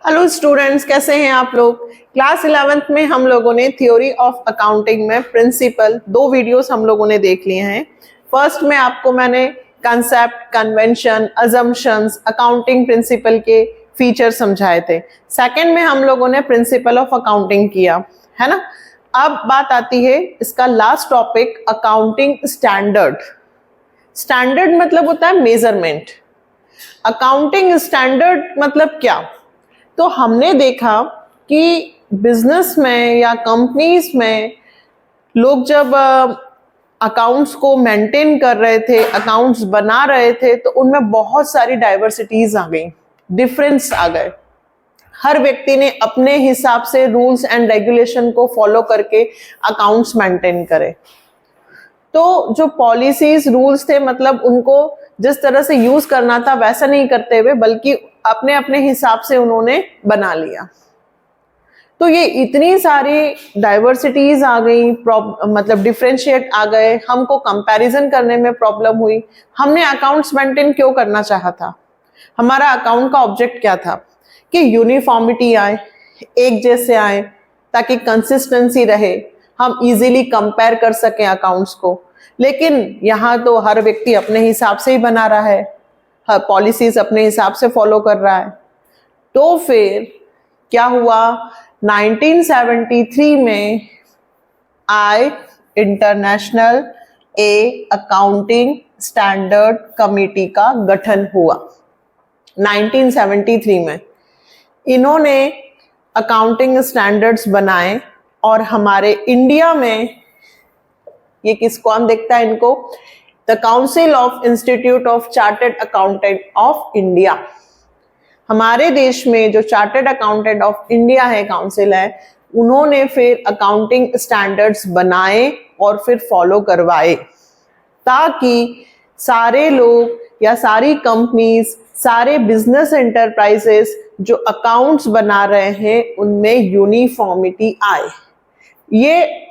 Hello students, कैसे हैं आप लोग। क्लास 11th में हम लोगों ने थ्योरी ऑफ अकाउंटिंग में प्रिंसिपल 2 वीडियोस हम लोगों ने देख लिए हैं। फर्स्ट में आपको मैंने concept, convention, assumptions, accounting principle के फीचर समझाए थे। सेकंड में हम लोगों ने प्रिंसिपल ऑफ अकाउंटिंग किया है ना। अब बात आती है इसका last topic, accounting standard. Standard मतलब होता है मेजरमेंट। अकाउंटिंग स्टैंडर्ड मतलब क्या। तो हमने देखा कि बिजनेस में या कंपनीज में लोग जब अकाउंट्स को मेंटेन कर रहे थे, अकाउंट्स बना रहे थे, तो उनमें बहुत सारी डाइवर्सिटीज आ गई, डिफरेंस आ गए। हर व्यक्ति ने अपने हिसाब से रूल्स एंड रेगुलेशन को फॉलो करके अकाउंट्स मेंटेन करे। तो जो पॉलिसीज, रूल्स थे, मतलब उनको जिस तरह से यूज करना था वैसा नहीं करते हुए, बल्कि अपने अपने हिसाब से उन्होंने बना लिया। तो ये इतनी सारी डाइवर्सिटीज आ गई, मतलब डिफरेंशिएट आ गए, हमको कंपैरिजन करने में प्रॉब्लम हुई। हमने अकाउंट्स मेंटेन क्यों करना चाहा था, हमारा अकाउंट का ऑब्जेक्ट क्या था कि यूनिफॉर्मिटी आए, एक जैसे आए, ताकि कंसिस्टेंसी रहे, हम इजीली कंपेयर कर सकें अकाउंट्स को। लेकिन यहाँ तो हर व्यक्ति अपने हिसाब से ही बना रहा है, हर पॉलिसीज अपने हिसाब से फॉलो कर रहा है। तो फिर क्या हुआ, 1973 में इंटरनेशनल अकाउंटिंग स्टैंडर्ड कमेटी का गठन हुआ। 1973 में इन्होंने अकाउंटिंग स्टैंडर्ड्स बनाए, और हमारे इंडिया में ये किसको हम देखता है इनको, the council of institute of chartered accountant of India. हमारे देश में जो चार्टर्ड अकाउंटेंट ऑफ इंडिया है, काउंसिल है, उन्होंने फिर अकाउंटिंग स्टैंडर्ड्स बनाए और फिर फॉलो करवाए, ताकि सारे लोग या सारी कंपनीज, सारे बिजनेस एंटरप्राइजेस जो अकाउंट्स बना रहे हैं उनमें यूनिफॉर्मिटी आए। ये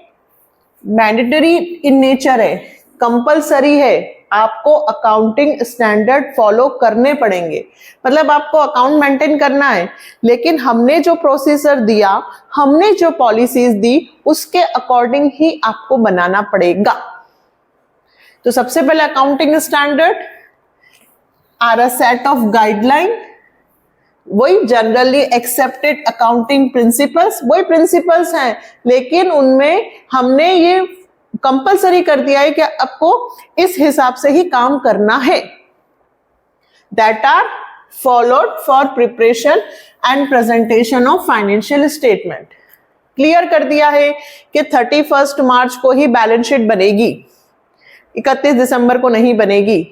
मैंडेटरी इन नेचर है, कंपलसरी है, आपको अकाउंटिंग स्टैंडर्ड फॉलो करने पड़ेंगे। मतलब आपको अकाउंट मेंटेन करना है, लेकिन हमने जो प्रोसीजर दिया, हमने जो पॉलिसीज दी, उसके अकॉर्डिंग ही आपको बनाना पड़ेगा। तो सबसे पहले accounting standard are a set of guideline, वही जनरली एक्सेप्टेड अकाउंटिंग प्रिंसिपल्स, वही प्रिंसिपल्स हैं, लेकिन उनमें हमने ये कंपलसरी कर दिया है कि आपको इस हिसाब से ही काम करना है। That are followed for preparation and presentation of financial statement. Clear कर दिया है कि 31 मार्च को ही बैलेंस शीट बनेगी, 31 दिसंबर को नहीं बनेगी।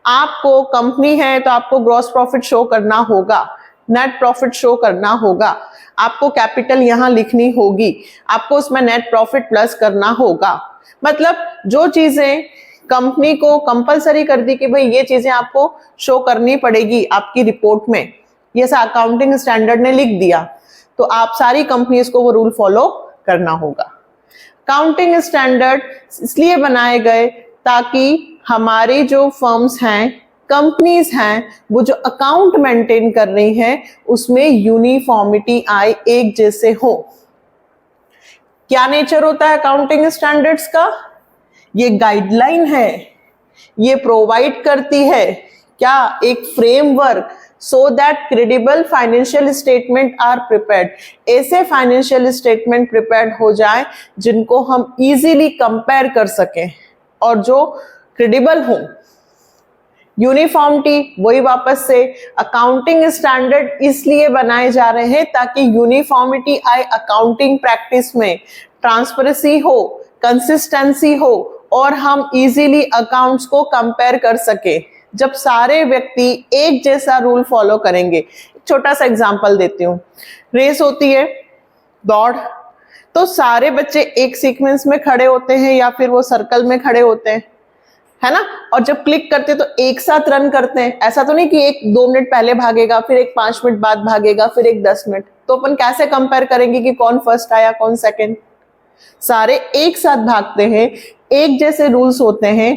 आपको कंपनी है तो आपको ग्रॉस प्रॉफिट शो करना होगा, नेट प्रॉफिट शो करना होगा, आपको कैपिटल यहां लिखनी होगी, आपको उसमें नेट प्रॉफिट प्लस करना होगा। मतलब जो चीजें कंपनी को कंपलसरी कर दी कि भाई ये चीजें आपको शो करनी पड़ेगी आपकी रिपोर्ट में, ये सा अकाउंटिंग स्टैंडर्ड ने लिख दिया, तो आप सारी कंपनीज को वो रूल फॉलो करना होगा। अकाउंटिंग स्टैंडर्ड इसलिए बनाए गए ताकि हमारी जो फर्म्स हैं, कंपनीज हैं, वो जो अकाउंट मेंटेन कर रही हैं उसमें यूनिफॉर्मिटी आए, एक जैसे हो। क्या नेचर होता है अकाउंटिंग स्टैंडर्ड्स का, ये गाइडलाइन है, ये प्रोवाइड करती है क्या, एक framework, so that credible financial statement are prepared. ऐसे फाइनेंशियल स्टेटमेंट प्रिपेयर्ड हो जाए जिनको हम इजीली कंपेयर कर सकें और जो क्रेडिबल हो। यूनिफॉर्मिटी, वही वापस से अकाउंटिंग स्टैंडर्ड इसलिए बनाए जा रहे हैं ताकि यूनिफॉर्मिटी आए अकाउंटिंग प्रैक्टिस में, ट्रांसपेरेंसी हो, कंसिस्टेंसी हो, और हम इजीली अकाउंट्स को कंपेयर कर सके। जब सारे व्यक्ति एक जैसा रूल फॉलो करेंगे, छोटा सा एग्जांपल देती हूँ, रेस होती है, दौड़, तो सारे बच्चे एक सीक्वेंस में खड़े होते हैं या फिर वो सर्कल में खड़े होते हैं, है ना। और जब क्लिक करते तो एक साथ रन करते हैं, ऐसा तो नहीं कि एक 2 मिनट पहले भागेगा, फिर एक 5 मिनट बाद भागेगा, फिर एक 10 मिनट। तो अपन कैसे कंपेयर करेंगे कि कौन फर्स्ट आया कौन सेकंड। सारे एक साथ भागते हैं, एक जैसे रूल्स होते हैं,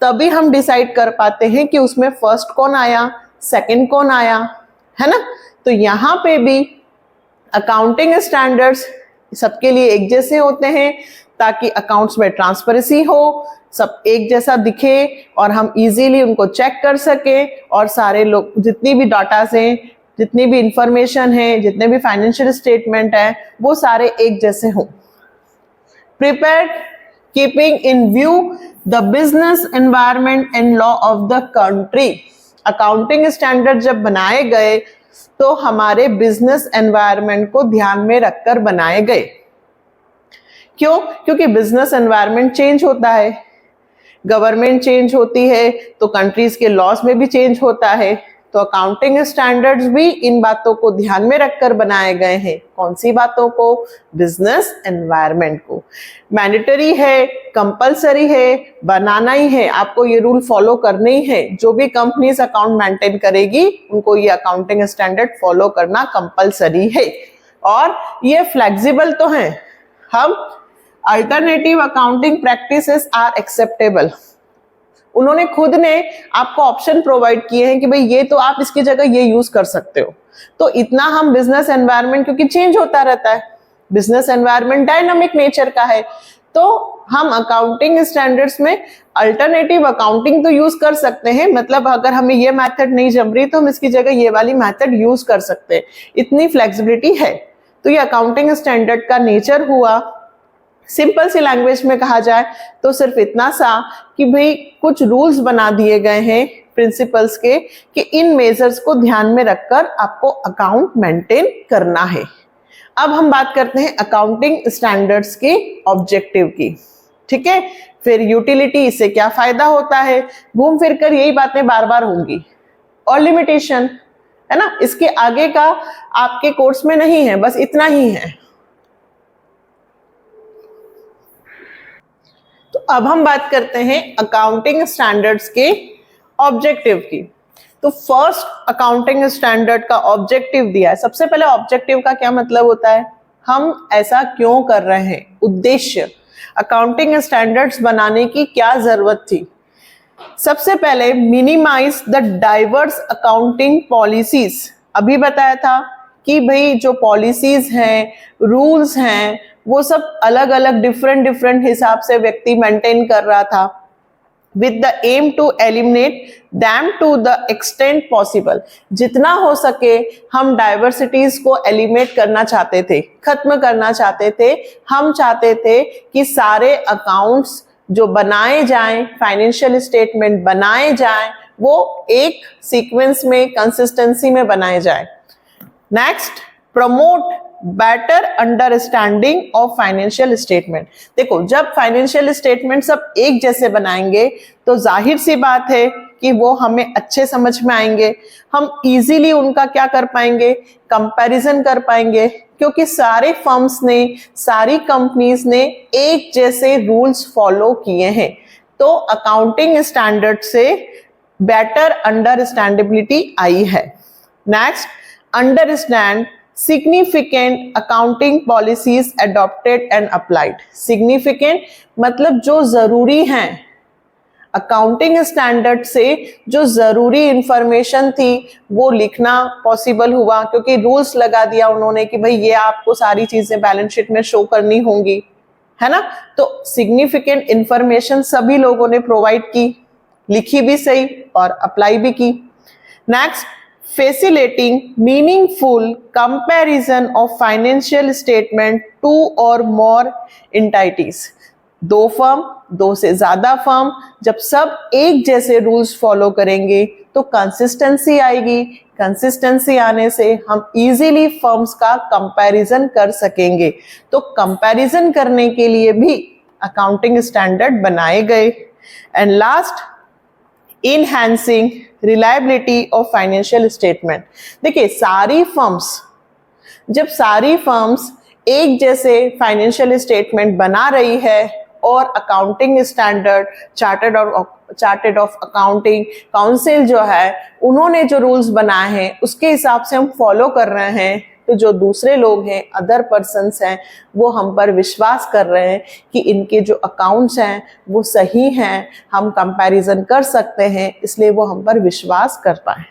तभी हम डिसाइड कर पाते हैं कि उसमें फर्स्ट कौन आया, सेकंड कौन आया, है ना। तो यहाँ पे भी अकाउंटिंग स्टैंडर्ड्स सबके लिए एक जैसे होते हैं ताकि अकाउंट्स में ट्रांसपेरेंसी हो, सब एक जैसा दिखे और हम इजीली उनको चेक कर सके और सारे लोग जितनी भी डाटा हैं, जितनी भी इंफॉर्मेशन है, जितने भी फाइनेंशियल स्टेटमेंट है, वो सारे एक जैसे हों। Prepared keeping in view the business environment and law of the country. Accounting standard जब बनाए गए तो हमारे बिजनेस एनवायरनमेंट को ध्यान में रखकर बनाए गए। क्यों? क्योंकि बिजनेस एनवायरनमेंट चेंज होता है, गवर्नमेंट चेंज होती है, तो कंट्रीज के लॉज में भी चेंज होता है। तो अकाउंटिंग स्टैंडर्ड्स भी इन बातों को ध्यान में रखकर बनाए गए हैं। कौन सी बातों को? बिजनेस एनवायरनमेंट को। मैंडेटरी है, कंपलसरी है, बनाना ही है, आपको ये रूल फॉलो करने ही है। जो भी कंपनीज अकाउंट मेंटेन करेगी उनको ये अकाउंटिंग स्टैंडर्ड फॉलो करना कंपलसरी है। और ये फ्लेक्सिबल तो है, हम alternative accounting practices are acceptable. उन्होंने खुद ने आपको ऑप्शन प्रोवाइड किए हैं कि भाई ये तो आप इसकी जगह ये यूज कर सकते हो। तो इतना हम बिजनेस एनवायरनमेंट, क्योंकि चेंज होता रहता है, बिजनेस एनवायरनमेंट डायनामिक नेचर का है, तो हम अकाउंटिंग स्टैंडर्ड्स में अल्टरनेटिव अकाउंटिंग तो यूज कर सकते हैं। मतलब अगर हमें ये मेथड नहीं जम रही तो हम इसकी जगह ये वाली मेथड यूज कर सकते हैं, इतनी फ्लेक्सिबिलिटी है। तो ये अकाउंटिंग स्टैंडर्ड का नेचर हुआ। सिंपल सी लैंग्वेज में कहा जाए तो सिर्फ इतना सा कि भाई कुछ रूल्स बना दिए गए हैं प्रिंसिपल्स के कि इन मेजर्स को ध्यान में रखकर आपको अकाउंट मेंटेन करना है। अब हम बात करते हैं अकाउंटिंग स्टैंडर्ड्स के ऑब्जेक्टिव की। ठीक है, फिर यूटिलिटी, इससे क्या फायदा होता है, घूम फिर कर यही बातें बार बार होंगी। और लिमिटेशन है ना, इसके आगे का आपके कोर्स में नहीं है, बस इतना ही है। तो अब हम बात करते हैं अकाउंटिंग स्टैंडर्ड्स के ऑब्जेक्टिव की। तो फर्स्ट अकाउंटिंग स्टैंडर्ड का ऑब्जेक्टिव दिया है। सबसे पहले ऑब्जेक्टिव का क्या मतलब होता है, हम ऐसा क्यों कर रहे हैं, उद्देश्य, अकाउंटिंग स्टैंडर्ड्स बनाने की क्या जरूरत थी। सबसे पहले minimise the diverse accounting policies. अभी बताया था कि भाई जो पॉलिसीज हैं, रूल्स हैं, वो सब अलग अलग डिफरेंट हिसाब से व्यक्ति मेंटेन कर रहा था, with the aim to eliminate them to the extent possible। जितना हो सके हम डाइवर्सिटीज को एलिमिनेट करना चाहते थे, खत्म करना चाहते थे। हम चाहते थे कि सारे अकाउंट्स जो बनाए जाएं, फाइनेंशियल स्टेटमेंट बनाए जाएं, वो एक सीक्वेंस में, कंसिस्टेंसी में बनाए जाएं। Next, promote better understanding of financial statement. देखो, जब फाइनेंशियल स्टेटमेंट सब एक जैसे बनाएंगे तो जाहिर सी बात है कि वो हमें अच्छे समझ में आएंगे, हम इजीली उनका क्या कर पाएंगे, कंपैरिजन कर पाएंगे, क्योंकि सारे फर्म्स ने, सारी कंपनीज ने एक जैसे रूल्स फॉलो किए हैं। तो अकाउंटिंग स्टैंडर्ड से बेटर अंडरस्टैंडेबिलिटी आई है। Next, understand significant accounting policies adopted and applied। significant मतलब जो जरूरी हैं, अकाउंटिंग स्टैंडर्ड से जो जरूरी इंफॉर्मेशन थी वो लिखना पॉसिबल हुआ, क्योंकि रूल्स लगा दिया उन्होंने कि भाई ये आपको सारी चीजें बैलेंस शीट में शो करनी होंगी, है ना। तो सिग्निफिकेंट इंफॉर्मेशन सभी लोगों ने प्रोवाइड की, लिखी भी सही और अप्लाई भी की। Next, facilitating meaningful comparison of financial statement two or more entities। दो फर्म, दो से ज्यादा फर्म जब सब एक जैसे रूल्स फॉलो करेंगे तो कंसिस्टेंसी आएगी। कंसिस्टेंसी आने से हम इजीली फर्म्स का कंपैरिजन कर सकेंगे। तो कंपैरिजन करने के लिए भी अकाउंटिंग स्टैंडर्ड बनाए गए। And last, enhancing reliability of financial statement. देखिए, जब सारी फर्म्स एक जैसे फाइनेंशियल स्टेटमेंट बना रही है और accounting standard, chartered of accounting council जो है, उन्होंने जो रूल्स बनाए हैं उसके हिसाब से हम फॉलो कर रहे हैं, तो जो दूसरे लोग हैं, अदर पर्सन्स हैं, वो हम पर विश्वास कर रहे हैं कि इनके जो अकाउंट्स हैं वो सही हैं, हम कंपैरिजन कर सकते हैं, इसलिए वो हम पर विश्वास कर पाए।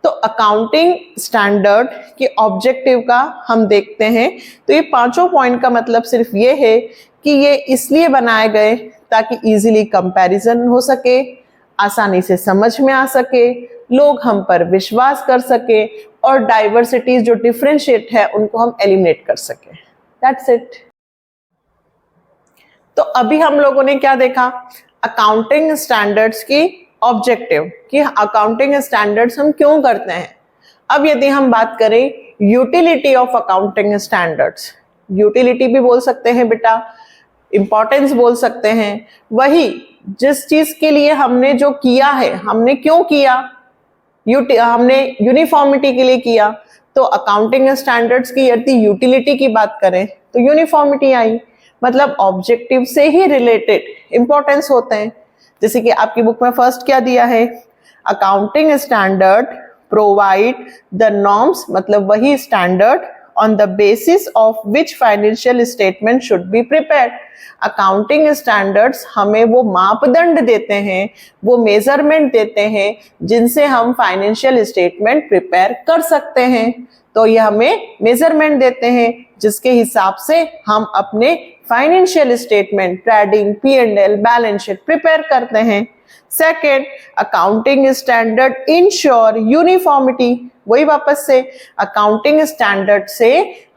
तो अकाउंटिंग स्टैंडर्ड के ऑब्जेक्टिव का हम देखते हैं। तो ये पांचों पॉइंट का मतलब सिर्फ ये है कि ये इसलिए बनाए गए ताकि इजीली कंपैरिजन हो सके, आसानी से समझ में आ सके, लोग हम पर विश्वास कर सके और डाइवर्सिटीज जो डिफरेंशिएट है उनको हम एलिमिनेट कर सके। That's it. तो अभी हम लोगों ने क्या देखा, अकाउंटिंग स्टैंडर्ड्स की ऑब्जेक्टिव, कि अकाउंटिंग स्टैंडर्ड्स हम क्यों करते हैं। अब यदि हम बात करें utility of accounting standards, utility भी बोल सकते हैं बेटा, इंपॉर्टेंस बोल सकते हैं, वही जिस चीज के लिए हमने जो किया है, हमने क्यों किया, हमने यूनिफॉर्मिटी के लिए किया। तो अकाउंटिंग स्टैंडर्ड्स की यदि यूटिलिटी की बात करें तो यूनिफॉर्मिटी आई, मतलब ऑब्जेक्टिव से ही रिलेटेड इंपॉर्टेंस होते हैं। जैसे कि आपकी बुक में फर्स्ट क्या दिया है, accounting standard provide the norms, मतलब वही standard on the basis of which financial statement should be prepared। Accounting standards हमें वो मापदंड देते हैं, वो मेजरमेंट देते हैं जिनसे हम फाइनेंशियल स्टेटमेंट प्रिपेयर कर सकते हैं। तो ये हमें मेजरमेंट देते हैं जिसके हिसाब से हम अपने financial statement, trading, P&L, balance sheet prepare करते हैं। Second, accounting standard ensure uniformity, वही वापस से अकाउंटिंग स्टैंडर्ड से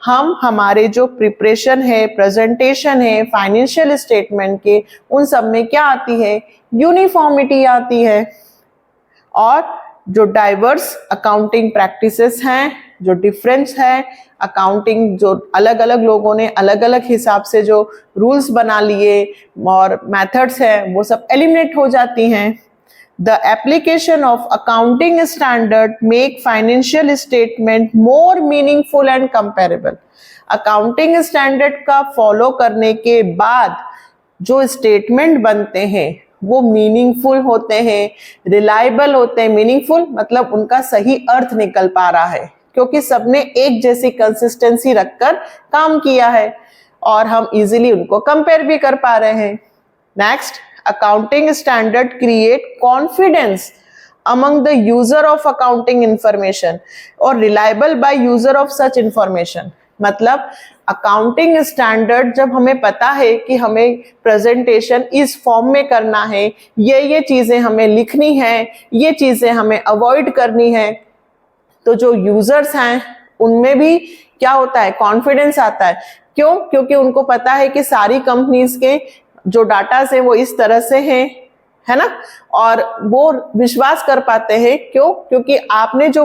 हम हमारे जो प्रिपरेशन है, प्रेजेंटेशन है फाइनेंशियल स्टेटमेंट के, उन सब में क्या आती है, यूनिफॉर्मिटी आती है। और जो डाइवर्स अकाउंटिंग प्रैक्टिसेस हैं, जो डिफरेंस है अकाउंटिंग, जो अलग अलग लोगों ने अलग अलग हिसाब से जो रूल्स बना लिए और मेथड्स हैं, वो सब एलिमिनेट हो जाती हैं। The application of accounting standard make financial statement more meaningful and comparable। Accounting standard का फॉलो करने के बाद जो स्टेटमेंट बनते हैं वो मीनिंगफुल होते हैं, रिलायबल होते हैं। मीनिंगफुल मतलब उनका सही अर्थ निकल पा रहा है, क्योंकि सबने एक जैसी कंसिस्टेंसी रखकर काम किया है और हम इजीली उनको कंपेयर भी कर पा रहे हैं। Next, accounting standard create confidence among the user of accounting information और reliable by user of such information। मतलब अकाउंटिंग स्टैंडर्ड जब हमें पता है कि हमें प्रेजेंटेशन इस फॉर्म में करना है, ये चीजें हमें लिखनी है, ये चीजें हमें अवॉइड करनी है, तो जो यूजर्स हैं उनमें भी क्या होता है, कॉन्फिडेंस आता है। क्यों? क्योंकि उनको पता है कि सारी कंपनीज के जो डाटा है वो इस तरह से हैं, है ना, और वो विश्वास कर पाते हैं। क्यों? क्योंकि आपने जो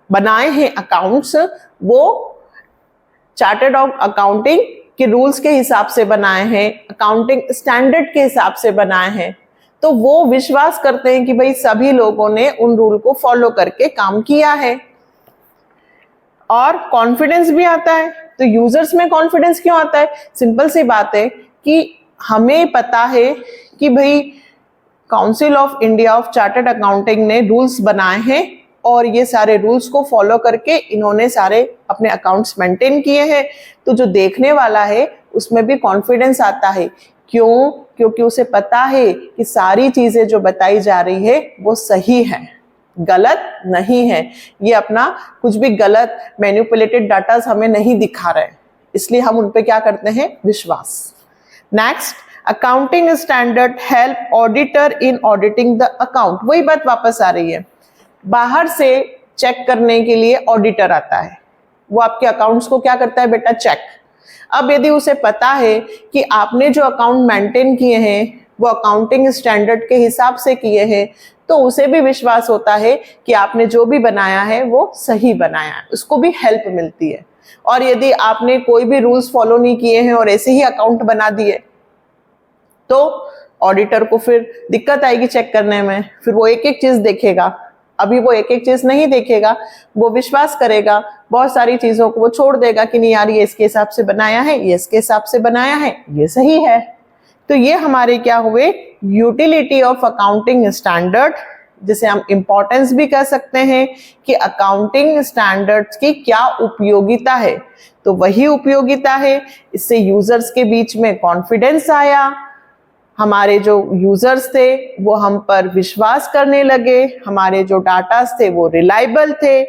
बनाए हैं अकाउंट्स वो चार्टर्ड ऑफ अकाउंटिंग के रूल्स के हिसाब से बनाए हैं, अकाउंटिंग स्टैंडर्ड के हिसाब से बनाए हैं, तो वो विश्वास करते हैं कि भाई सभी लोगों ने उन रूल को फॉलो करके काम किया है और कॉन्फिडेंस भी आता है। तो यूजर्स में कॉन्फिडेंस क्यों आता है? सिंपल सी बात है कि हमें पता है कि भाई council of India of chartered accounting ने रूल्स बनाए हैं और ये सारे रूल्स को फॉलो करके इन्होंने सारे अपने अकाउंट्स मेंटेन किए हैं। तो जो देखने वाला है उसमें भी कॉन्फिडेंस आता है। क्यों? क्योंकि उसे पता है कि सारी चीजें जो बताई जा रही है वो सही है, गलत नहीं है। ये अपना कुछ भी गलत मैनिपुलेटेड डाटा हमें नहीं दिखा रहे, इसलिए हम उन पे क्या करते हैं, विश्वास। Next, accounting standard help auditor in auditing the account. वही बात वापस आ रही है, बाहर से चेक करने के लिए ऑडिटर आता है, वो आपके अकाउंट्स को क्या करता है बेटा, चेक। अब यदि उसे पता है कि आपने जो अकाउंट मेंटेन किए हैं वो अकाउंटिंग स्टैंडर्ड के हिसाब से किए हैं, तो उसे भी विश्वास होता है कि आपने जो भी बनाया है वो सही बनाया है, उसको भी हेल्प मिलती है। और यदि आपने कोई भी रूल्स फॉलो नहीं किए हैं और ऐसे ही अकाउंट बना दिए तो ऑडिटर को फिर दिक्कत आएगी चेक करने में, फिर वो एक एक चीज देखेगा। अभी वो एक एक चीज नहीं देखेगा, वो विश्वास करेगा, बहुत सारी चीजों को वो छोड़ देगा कि नहीं यार ये इसके हिसाब से बनाया है, ये इसके हिसाब से बनाया है, ये सही है। तो ये हमारे क्या हुए, यूटिलिटी ऑफ अकाउंटिंग स्टैंडर्ड, जिसे हम इंपॉर्टेंस भी कह सकते हैं कि अकाउंटिंग स्टैंडर्ड्स की क्या उपयोगिता है। तो वही उपयोगिता है, इससे यूजर्स के बीच में कॉन्फिडेंस आया, हमारे जो यूजर्स थे वो हम पर विश्वास करने लगे, हमारे जो डाटा थे वो रिलायबल थे,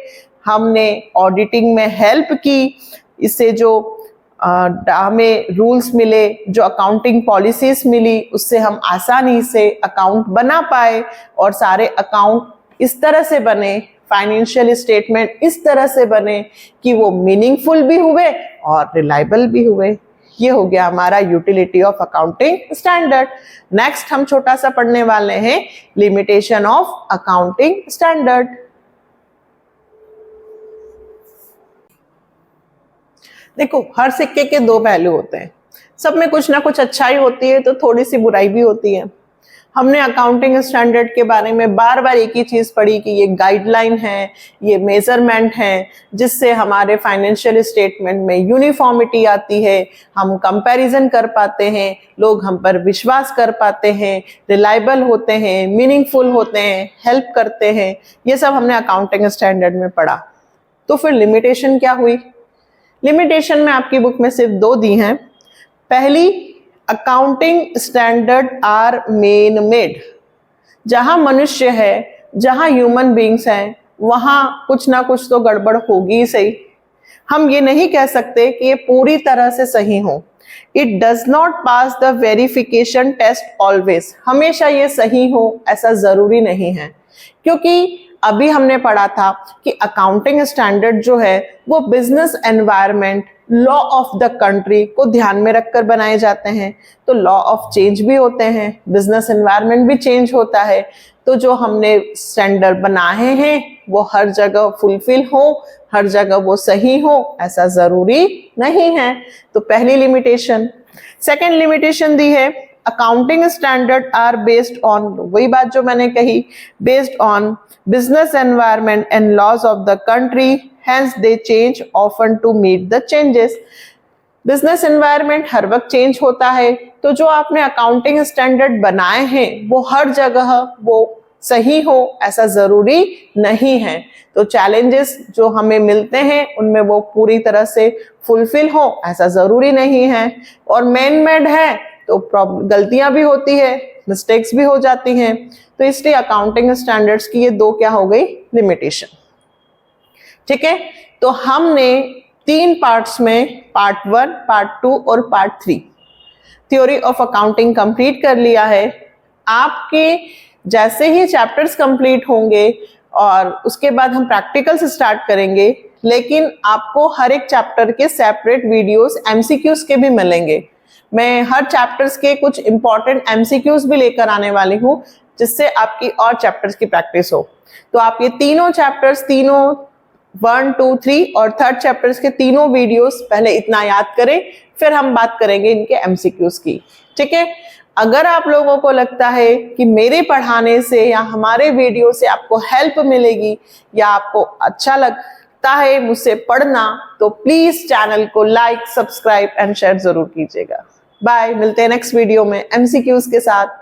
हमने ऑडिटिंग में हेल्प की, इससे जो हमें रूल्स मिले, जो अकाउंटिंग पॉलिसीज मिली, उससे हम आसानी से अकाउंट बना पाए और सारे अकाउंट इस तरह से बने, फाइनेंशियल स्टेटमेंट इस तरह से बने कि वो मीनिंगफुल भी हुए और रिलायबल भी हुए। ये हो गया हमारा utility of accounting standard. Next हम छोटा सा पढ़ने वाले हैं लिमिटेशन ऑफ अकाउंटिंग स्टैंडर्ड। देखो, हर सिक्के के दो पहलू होते हैं, सब में कुछ ना कुछ अच्छाई होती है तो थोड़ी सी बुराई भी होती है। हमने अकाउंटिंग स्टैंडर्ड के बारे में बार बार एक ही चीज पढ़ी कि ये गाइडलाइन है, ये मेजरमेंट है, जिससे हमारे फाइनेंशियल स्टेटमेंट में यूनिफॉर्मिटी आती है, हम कंपैरिजन कर पाते हैं, लोग हम पर विश्वास कर पाते हैं, रिलायबल होते हैं, मीनिंगफुल होते हैं, हेल्प करते हैं। ये सब हमने अकाउंटिंग स्टैंडर्ड में पढ़ा। तो फिर लिमिटेशन क्या हुई? लिमिटेशन में आपकी बुक में सिर्फ दो दी हैं। पहली, accounting standard are man made. जहां मनुष्य है, जहां ह्यूमन बींग्स हैं, वहां कुछ ना कुछ तो गड़बड़ होगी ही सही। हम ये नहीं कह सकते कि ये पूरी तरह से सही हो। It does not pass the verification test always. हमेशा ये सही हो ऐसा जरूरी नहीं है, क्योंकि अभी हमने पढ़ा था कि अकाउंटिंग स्टैंडर्ड जो है वो business environment, law of the country को ध्यान में रखकर बनाए जाते हैं। तो लॉ ऑफ चेंज भी होते हैं, बिजनेस एनवायरनमेंट भी चेंज होता है, तो जो हमने स्टैंडर्ड बनाए हैं वो हर जगह फुलफिल हो, हर जगह वो सही हो ऐसा जरूरी नहीं है। तो पहली लिमिटेशन। सेकेंड लिमिटेशन दी है, accounting standard are based on, वही बात जो मैंने कही, based on business environment and laws of the country, hence they change often to meet the changes. Business environment हर वक्त चेंज होता है, तो जो आपने अकाउंटिंग स्टैंडर्ड बनाए हैं वो हर जगह वो सही हो ऐसा जरूरी नहीं है। तो चैलेंजेस जो हमें मिलते हैं उनमें वो पूरी तरह से फुलफिल हो ऐसा जरूरी नहीं है। और मैन मेड है तो गलतियां भी होती है, मिस्टेक्स भी हो जाती हैं। तो इसलिए अकाउंटिंग स्टैंडर्ड्स की ये दो क्या हो गई? लिमिटेशन। ठीक है, तो हमने 3 पार्ट्स में पार्ट 1, पार्ट 2 और part 3 theory of accounting complete कर लिया है। आपके जैसे ही चैप्टर्स कंप्लीट होंगे और उसके बाद हम प्रैक्टिकल्स स्टार्ट करेंगे, लेकिन आपको हर एक चैप्टर के सेपरेट वीडियोस एमसीक्यूज के भी मिलेंगे। मैं हर चैप्टर्स के कुछ इंपॉर्टेंट एमसीक्यूज भी लेकर आने वाली हूँ, जिससे आपकी और चैप्टर्स की प्रैक्टिस हो। तो आप ये तीनों चैप्टर्स, तीनों 1, 2, 3 और थर्ड चैप्टर्स के तीनों वीडियोस पहले इतना याद करें, फिर हम बात करेंगे इनके एमसीक्यूज की। ठीक है, अगर आप लोगों को लगता है कि मेरे पढ़ाने से या हमारे वीडियो से आपको हेल्प मिलेगी या आपको अच्छा लगता है मुझसे पढ़ना, तो प्लीज चैनल को लाइक, सब्सक्राइब एंड शेयर जरूर कीजिएगा। बाय, मिलते हैं नेक्स्ट वीडियो में एमसीक्यूज के साथ।